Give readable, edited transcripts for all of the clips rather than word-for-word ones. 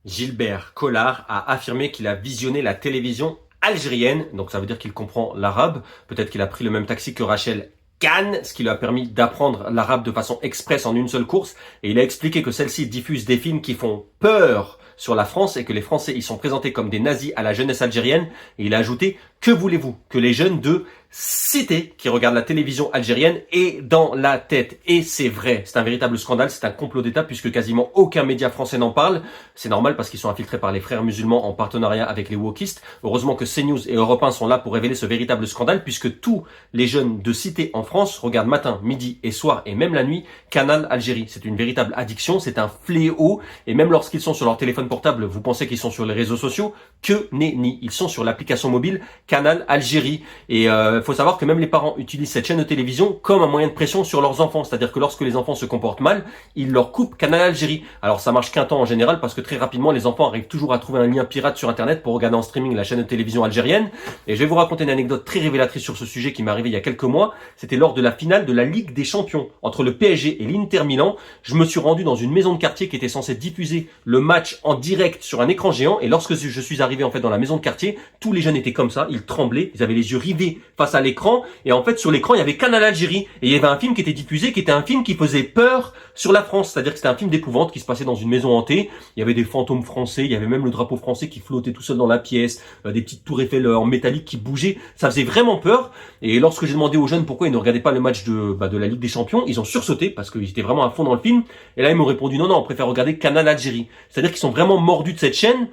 Gilbert Collard a affirmé qu'il a visionné la télévision algérienne, donc ça veut dire qu'il comprend l'arabe. Peut-être qu'il a pris le même taxi que Rachel Kahn, ce qui lui a permis d'apprendre l'arabe de façon express en une seule course. Et il a expliqué que celle-ci diffuse des films qui font peur sur la France et que les Français y sont présentés comme des nazis à la jeunesse algérienne. Et il a ajouté: que voulez-vous que les jeunes de cité qui regardent la télévision algérienne aient dans la tête? Et c'est vrai, c'est un véritable scandale, c'est un complot d'État puisque quasiment aucun média français n'en parle. C'est normal parce qu'ils sont infiltrés par les frères musulmans en partenariat avec les wokistes. Heureusement que CNews et Europe 1 sont là pour révéler ce véritable scandale puisque tous les jeunes de cité en France regardent matin, midi et soir et même la nuit Canal Algérie. C'est une véritable addiction, c'est un fléau et même lorsqu'ils sont sur leur téléphone portable, vous pensez qu'ils sont sur les réseaux sociaux? Que nenni, ils sont sur l'application mobile Canal Algérie. Et faut savoir que même les parents utilisent cette chaîne de télévision comme un moyen de pression sur leurs enfants. C'est-à-dire que lorsque les enfants se comportent mal, ils leur coupent Canal Algérie. Alors ça marche qu'un temps en général parce que très rapidement les enfants arrivent toujours à trouver un lien pirate sur internet pour regarder en streaming la chaîne de télévision algérienne. Et je vais vous raconter une anecdote très révélatrice sur ce sujet qui m'est arrivé il y a quelques mois. C'était lors de la finale de la Ligue des Champions entre le PSG et l'Inter Milan. Je me suis rendu dans une maison de quartier qui était censée diffuser le match en direct sur un écran géant. Et lorsque je suis arrivé en fait dans la maison de quartier, tous les jeunes étaient comme ça, ils tremblaient, ils avaient les yeux rivés face à l'écran. Et en fait sur l'écran il y avait Canal Algérie et il y avait un film qui était diffusé qui était un film qui faisait peur sur la France. C'est-à-dire que c'était un film d'épouvante qui se passait dans une maison hantée. Il y avait des fantômes français, il y avait même le drapeau français qui flottait tout seul dans la pièce, des petites tours Eiffel en métallique qui bougeaient. Ça faisait vraiment peur. Et lorsque j'ai demandé aux jeunes pourquoi ils ne regardaient pas le match de la Ligue des Champions, ils ont sursauté parce qu'ils étaient vraiment à fond dans le film. Et là ils m'ont répondu non, on préfère regarder Canal Algérie. C'est-à-dire qu'ils sont vraiment mordus de cette chaîne.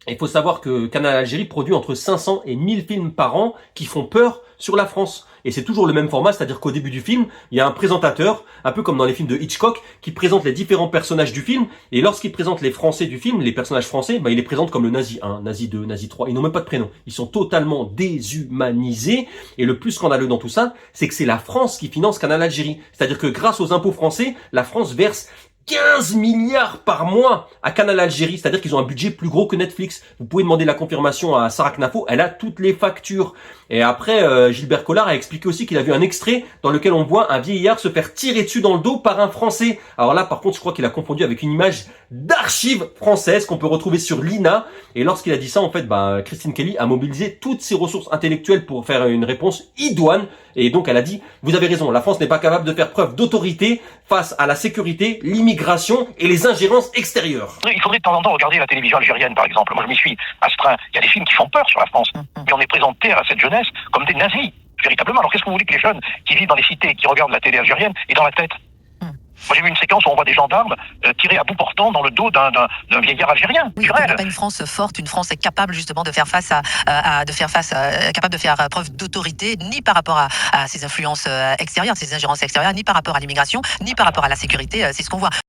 Il faut savoir que Canal Algérie produit entre 500 et 1000 films par an qui font peur sur la France. Et c'est toujours le même format, c'est-à-dire qu'au début du film, il y a un présentateur, un peu comme dans les films de Hitchcock, qui présente les différents personnages du film. Et lorsqu'il présente les Français du film, les personnages français, il les présente comme le nazi 1, nazi 2, nazi 3. Ils n'ont même pas de prénom. Ils sont totalement déshumanisés. Et le plus scandaleux dans tout ça, c'est que c'est la France qui finance Canal Algérie. C'est-à-dire que grâce aux impôts français, la France verse 15 milliards par mois à Canal Algérie, c'est-à-dire qu'ils ont un budget plus gros que Netflix. Vous pouvez demander la confirmation à Sarah Knafo, elle a toutes les factures. Et après, Gilbert Collard a expliqué aussi qu'il a vu un extrait dans lequel on voit un vieillard se faire tirer dessus dans le dos par un Français. Alors là, par contre, je crois qu'il a confondu avec une image d'archives françaises qu'on peut retrouver sur l'INA. Et lorsqu'il a dit ça, en fait, Christine Kelly a mobilisé toutes ses ressources intellectuelles pour faire une réponse idoine. Et donc, elle a dit, vous avez raison, la France n'est pas capable de faire preuve d'autorité face à la sécurité, l'immigration et les ingérences extérieures. Il faudrait de temps en temps regarder la télévision algérienne, par exemple. Moi, je m'y suis astreint. Il y a des films qui font peur sur la France. Et on est présenté à cette jeunesse comme des nazis, véritablement. Alors, qu'est-ce que vous voulez que les jeunes qui vivent dans les cités, qui regardent la télé algérienne, aient dans la tête? Moi, j'ai vu une séquence où on voit des gendarmes tirer à bout portant dans le dos d'un vieillard algérien. Oui, on n'a pas une France forte, une France capable justement de faire face capable de faire preuve d'autorité, ni par rapport à ces influences extérieures, ces ingérences extérieures, ni par rapport à l'immigration, ni par rapport à la sécurité. C'est ce qu'on voit.